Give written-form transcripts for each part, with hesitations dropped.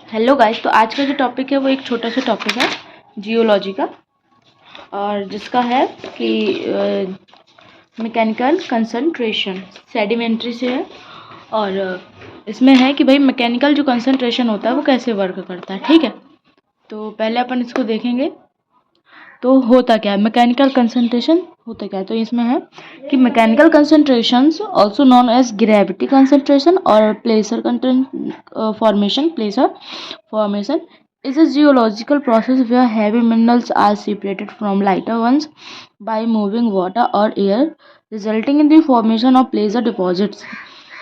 Hello guys, तो आज का जो टॉपिक है वो एक छोटा सा टॉपिक है जियोलॉजी का, और जिसका है कि मैकेनिकल कंसंट्रेशन सेडिमेंट्री से है। और इसमें है कि भाई मैकेनिकल जो कंसंट्रेशन होता है वो कैसे वर्क करता है। ठीक है, तो पहले अपन इसको देखेंगे। तो होता क्या है मैकेनिकल कंसंट्रेशन, होता क्या है। तो इसमें है कि mechanical concentrations also known as gravity concentration और placer formation is a geological process where heavy minerals are separated from lighter ones by moving water or air, resulting in the formation of placer deposits.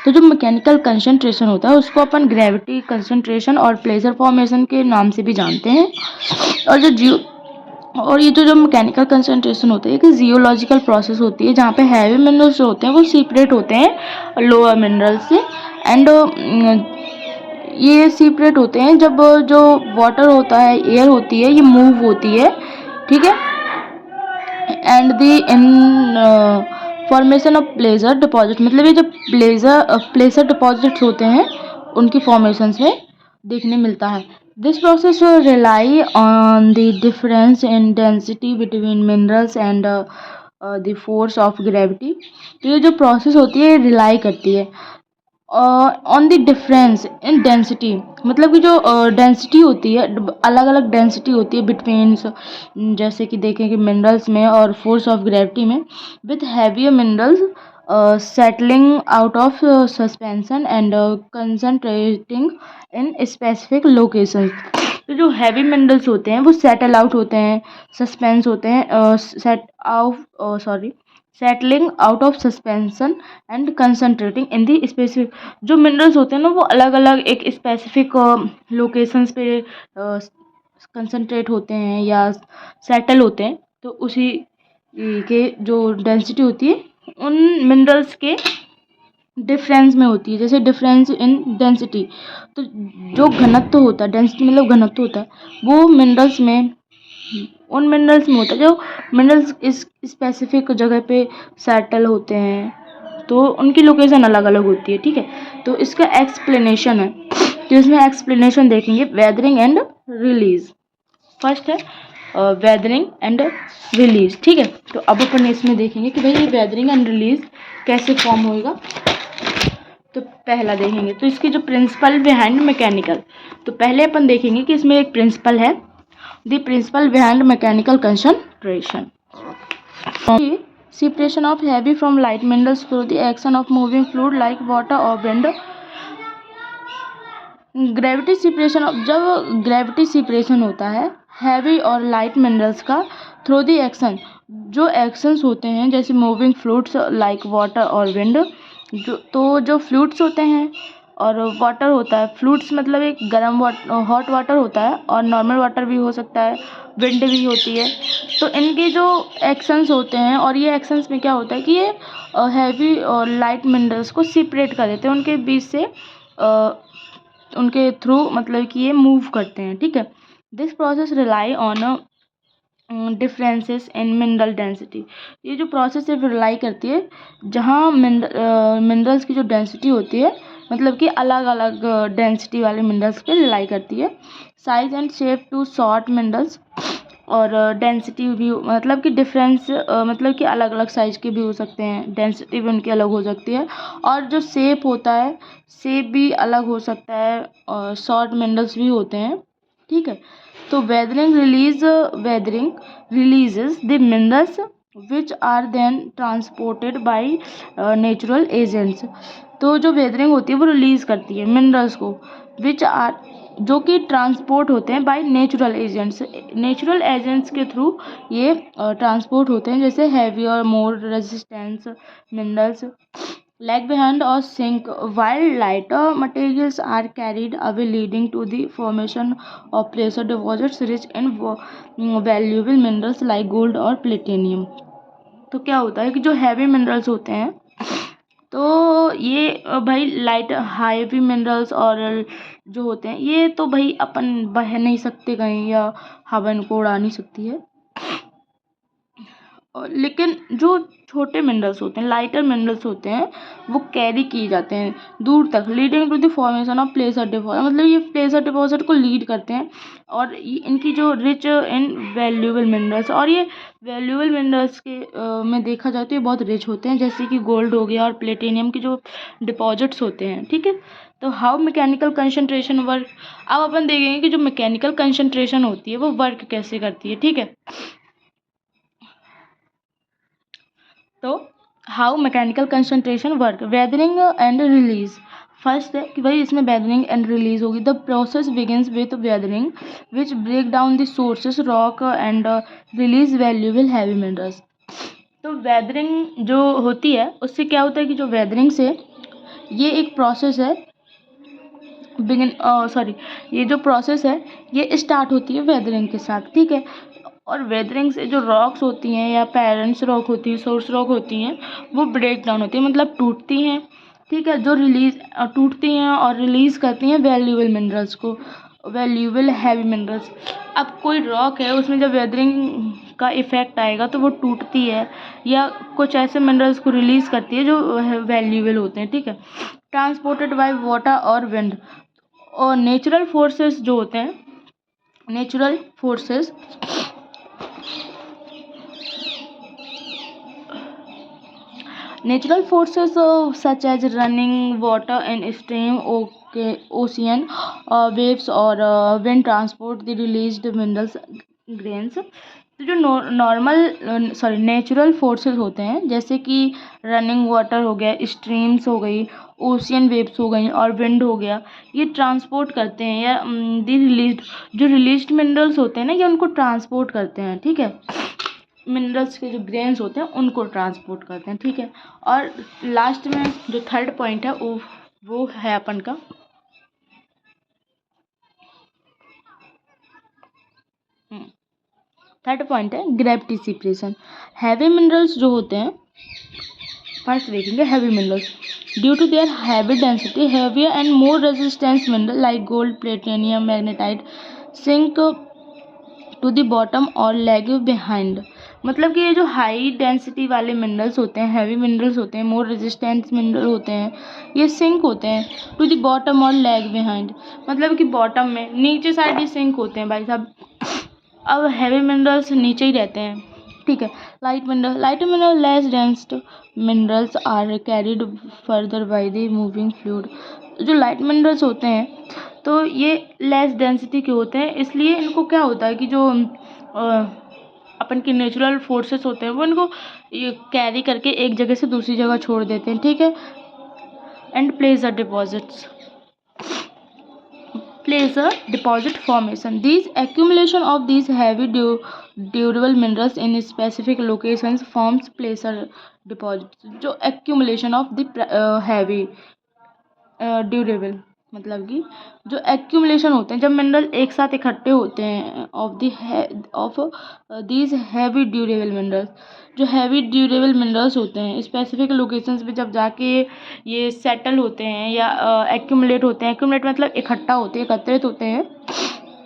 तो जो mechanical concentration होता है उसको अपन gravity concentration और प्लेसर formation के नाम से भी जानते हैं। और ये जो मैकेनिकल कंसंट्रेशन होता है कि जियोलॉजिकल प्रोसेस होती है जहाँ पे हैवी मिनरल्स जो होते हैं वो सेपरेट होते हैं लोअर मिनरल्स से। एंड ये सेपरेट होते हैं जब जो वाटर होता है, एयर होती है, ये मूव होती है। ठीक है, and the in formation of placer deposit, मतलब ये जो प्लेसर डिपॉजिट्स होते हैं उनकी फॉर्मेशन में देखने मिलता है। This process rely on the difference in density between minerals and the force of gravity. तो ये जो प्रोसेस होती है रिलाई करती है on the difference in density, मतलब कि जो डेंसिटी होती है, अलग अलग डेंसिटी होती है बिटवीन, जैसे कि देखें कि मिनरल्स में और फोर्स ऑफ ग्रेविटी में, with heavier minerals settling out of suspension and concentrating in specific locations. तो जो हैवी मिनरल्स होते हैं वो सेटल आउट होते हैं, सस्पेंस होते हैं, settling out of suspension and concentrating in the specific. जो मिनरल्स होते हैं ना वो अलग अलग एक स्पेसिफिक लोकेशंस पे कंसंट्रेट होते हैं या सेटल होते हैं। तो उसी के जो डेंसिटी होती है उन मिनरल्स के डिफरेंस में होती है। जैसे डिफरेंस इन डेंसिटी, तो जो घनत्व होता है, डेंसिटी मतलब घनत्व होता है, वो मिनरल्स में, उन मिनरल्स में होता है जो मिनरल्स इस स्पेसिफिक जगह पे सेटल होते हैं, तो उनकी लोकेशन अलग अलग होती है। ठीक है, तो इसका एक्सप्लेनेशन है, तो इसमें एक्सप्लेनेशन देखेंगे वेदरिंग एंड रिलीज। फर्स्ट है वेदरिंग एंड रिलीज। ठीक है, तो अब अपन इसमें देखेंगे कि भाई ये वेदरिंग एंड रिलीज कैसे फॉर्म होएगा। तो पहला देखेंगे तो इसकी जो प्रिंसिपल बिहाइंड मैकेनिकल, तो पहले अपन देखेंगे कि इसमें एक प्रिंसिपल है, the principle behind mechanical concentration. Separation of heavy from light minerals through the action of moving fluid like water or wind. Gravity separation, जब ग्रेविटी सेपरेशन होता है हैवी और लाइट मिनरल्स का थ्रू द एक्शन, जो actions होते हैं जैसे moving fluids like water और विंड, जो फ्लूइड्स होते हैं और वाटर होता है, फ्लूइड्स मतलब एक गर्म हॉट वाटर होता है और नॉर्मल वाटर भी हो सकता है, विंड भी होती है। तो इनके जो एक्शंस होते हैं, और ये एक्शंस में क्या होता है कि ये हैवी और लाइट मिनरल्स को सेपरेट कर देते हैं, उनके बीच से उनके थ्रू, मतलब कि ये मूव करते हैं। ठीक है, this process rely on differences in mineral density. ये जो प्रोसेस है रिलाई करती है जहाँ मिनरल्स की जो डेंसिटी होती है, मतलब कि अलग अलग डेंसिटी वाले मिनरल्स पे रिलाई करती है। Size and shape to sort minerals, और डेंसिटी भी, मतलब कि डिफरेंस, मतलब कि अलग अलग साइज के भी हो सकते हैं, डेंसिटी भी उनकी अलग हो सकती है, और जो शेप होता है शेप भी अलग हो सकता है, और शॉर्ट मिनरल्स भी होते हैं। ठीक है, तो weathering releases the minerals which are then transported by natural agents. तो जो वेदरिंग होती है वो रिलीज करती है मिनरल्स को, विच आर, जो कि ट्रांसपोर्ट होते हैं बाय नेचुरल एजेंट्स के थ्रू ये ट्रांसपोर्ट होते हैं, जैसे हैवी और more resistance minerals lag behind or sink while lighter materials are carried away, leading to the formation of pressure deposits rich in valuable minerals like gold और platinum। तो क्या होता है कि जो हैवी मिनरल्स होते हैं, तो ये भाई लाइट हैवी मिनरल्स और जो होते हैं ये तो भाई अपन बह नहीं सकते कहीं, या हवा इनको उड़ा नहीं सकती है। लेकिन जो छोटे मिनरल्स होते हैं, लाइटर मिनरल्स होते हैं, वो कैरी किए जाते हैं दूर तक, leading to the formation of placer deposit. मतलब ये प्लेसर डिपॉजिट को लीड करते हैं और इनकी जो रिच इन वैल्यूएबल मिनरल्स, और ये वैल्यूएबल मिनरल्स के में देखा जाए तो ये बहुत रिच होते हैं, जैसे कि गोल्ड हो गया और प्लेटिनियम के जो डिपॉजिट्स होते हैं। ठीक है, तो हाउ मैकेनिकल कंसंट्रेशन वर्क, अब अपन देखेंगे कि जो मैकेनिकल कंसंट्रेशन होती है वो वर्क कैसे करती है। ठीक है, तो how mechanical concentration work, weathering and release. First है कि भाई इसमें वेदरिंग एंड रिलीज होगी। The process begins with weathering which break down the sources rock and release valuable heavy minerals. तो वेदरिंग जो होती है उससे क्या होता है कि जो वेदरिंग से ये एक प्रोसेस है, ये जो प्रोसेस है ये स्टार्ट होती है वेदरिंग के साथ। ठीक है, और वेदरिंग से जो रॉक्स होती हैं या पेरेंट्स रॉक होती हैं, सोर्स रॉक होती हैं, वो ब्रेक डाउन होती हैं, मतलब टूटती हैं। ठीक है, जो रिलीज टूटती हैं और रिलीज़ करती हैं वैल्यूएबल मिनरल्स को, वैल्यूएबल हैवी मिनरल्स। अब कोई रॉक है उसमें जब वेदरिंग का इफेक्ट आएगा तो वो टूटती है या कुछ ऐसे मिनरल्स को रिलीज़ करती है जो वैल्यूएबल होते हैं। ठीक है, ट्रांसपोर्टेड बाय वाटर और विंड। और नेचुरल फोर्सेस जो होते हैं, natural forces Natural forces such as running water in stream, ocean waves or wind transport the released minerals grains। तो जो नॉर्मल नेचुरल फोर्सेस होते हैं जैसे कि रनिंग वाटर हो गया, स्ट्रीम्स हो गई, ओशियन वेव्स हो गई और विंड हो गया, ये ट्रांसपोर्ट करते हैं या दी रिलीज, जो रिलीज्ड मिनरल्स होते हैं ना ये उनको ट्रांसपोर्ट करते हैं। ठीक है, मिनरल्स के जो ग्रेन्स होते हैं उनको ट्रांसपोर्ट करते हैं। ठीक है, और लास्ट में जो थर्ड पॉइंट है वो है अपन का थर्ड पॉइंट है ग्रेविटी सेपरेशन। हैवी मिनरल्स जो होते हैं, फर्स्ट देखेंगे heavy minerals, due to their heavy density heavier and more resistance mineral like gold, platinum, magnetite sink to the bottom और लैग बिहाइंड। मतलब कि ये जो हाई डेंसिटी वाले मिनरल्स होते हैं, हैवी मिनरल्स होते हैं, मोर रेजिस्टेंस मिनरल होते हैं, ये सिंक होते हैं टू द बॉटम और लैग बिहाइंड। मतलब कि बॉटम में नीचे साइड ही सिंक होते हैं भाई साहब। अब हैवी मिनरल्स नीचे ही रहते हैं। ठीक है, light mineral less densed minerals are carried further by the moving fluid. जो लाइट मिनरल्स होते हैं तो ये लेस डेंसिटी के होते हैं, इसलिए इनको क्या होता है कि जो अपन के नेचुरल फोर्सेस होते हैं वो इनको ये कैरी करके एक जगह से दूसरी जगह छोड़ देते हैं। ठीक है, and place a deposit formation. These accumulation of these heavy durable minerals in specific locations forms placer deposits. जो accumulation of the heavy durable, मतलब कि जो एक्यूमुलेशन होते हैं जब मिनरल एक साथ इकट्ठे होते हैं of these heavy durable minerals, जो हैवी ड्यूरेबल मिनरल्स होते हैं स्पेसिफिक लोकेशंस पे जब जाके ये सेटल होते हैं या एक्यूमुलेट होते हैं, एक्यूमुलेट मतलब इकट्ठा होते हैं, एकत्रित होते हैं,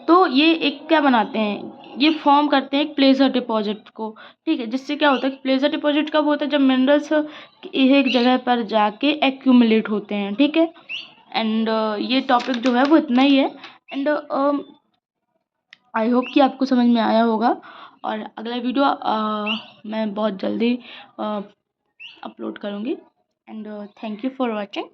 तो ये एक क्या बनाते हैं, ये फॉर्म करते हैं एक प्लेसर डिपॉजिट को। ठीक है, जिससे क्या होता है कि प्लेसर डिपॉजिट कब होता है, जब मिनरल्स एक जगह पर जाके एक्यूमुलेट होते हैं। ठीक है, एंड ये टॉपिक जो है वो इतना ही है, एंड आई होप कि आपको समझ में आया होगा। और अगला वीडियो मैं बहुत जल्दी अपलोड करूँगी, and thank you for watching.